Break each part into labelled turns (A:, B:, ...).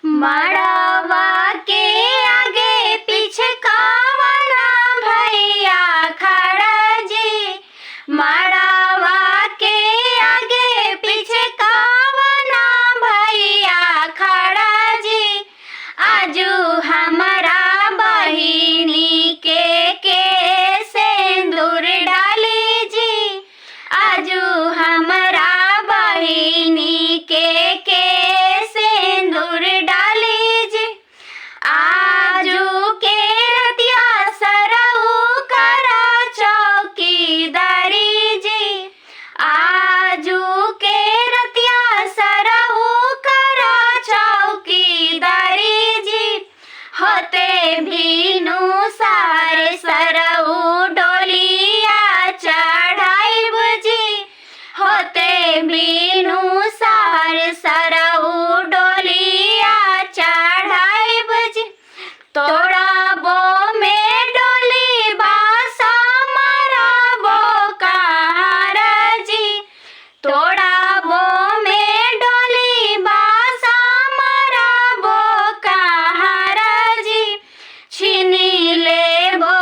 A: मड़वा के आगे पीछे कावना भैया खड़ा जी। मड़वा के आगे पीछे कावना भैया खड़ा जी। आजू हमारा बहिनी के सिंदूर डाली जी। आजू हमारा बहिनी के सिंदूर डाली जी। आजू के रतिया सरऊ करा चौकीदारी जी। आजू के रतिया सरऊ करा चौकीदारी जी। होते भीनु सारे सरऊ डोलिया चढ़ाई बुझी। होते भीनु सारे सरऊ डोलिया चढ़ाई बुझी। तोड़ा बो में डोली बासा मारा बो कहारा जी। तोड़ा बो में डोली बासा मारा बो कहारा जी। छीनी ले बो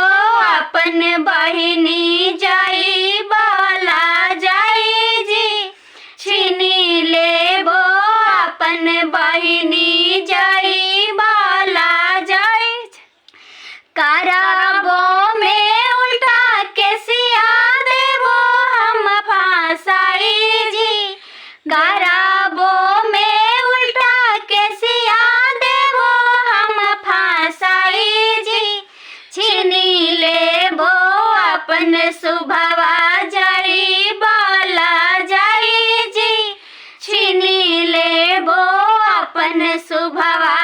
A: अपन बहिनी जाई बाला जाई जी। छीनी ले बो अपन बहिनी जाई बाला जाई। कराबो में उल्टा के सिया देबो हम फांसाई जी। कराबो में उल्टा के सिया देबो हम फांसाई जी। छीनी लेबो अपन सुभवा जाई बाला जाई जी। छीनी लेबो अपन सुभवा